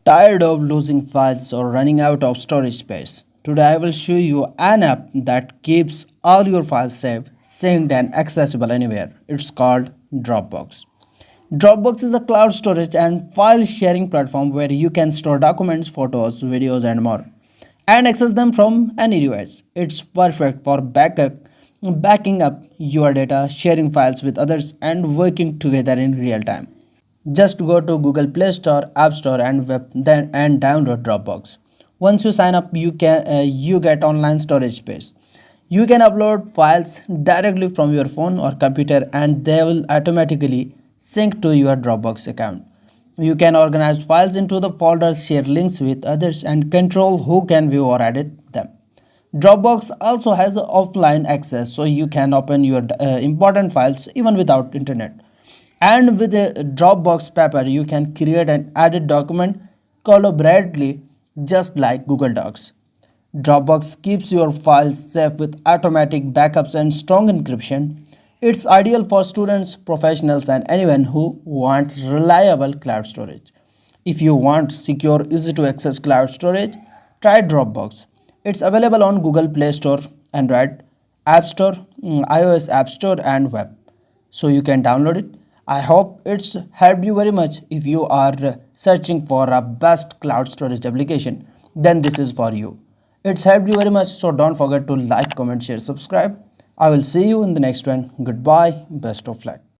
Tired of losing files or running out of storage space? Today I will show you an app that keeps all your files safe, synced and accessible anywhere. It's called Dropbox. Dropbox is a cloud storage and file sharing platform where you can store documents, photos, videos and more and access them from any device. It's perfect for backing up your data, sharing files with others and working together in real time. Just go to Google Play Store, App Store and download Dropbox. Once you sign up, you get online storage space. You can upload files directly from your phone or computer and they will automatically sync to your Dropbox account. You can organize files into the folders, share links with others and control who can view or edit them. Dropbox also has offline access so you can open your important files even without internet. And with a Dropbox paper, you can create an edit document collaboratively just like Google Docs. Dropbox keeps your files safe with automatic backups and strong encryption. It's ideal for students, professionals, and anyone who wants reliable cloud storage. If you want secure, easy to access cloud storage, try Dropbox. It's available on Google Play Store, Android App Store, iOS App Store, and web. So you can download it. I hope it's helped you very much. If you are searching for a best cloud storage application, then this is for you. It's helped you very much, so don't forget to like, comment, share, subscribe. I will see you in the next one. Goodbye. Best of luck.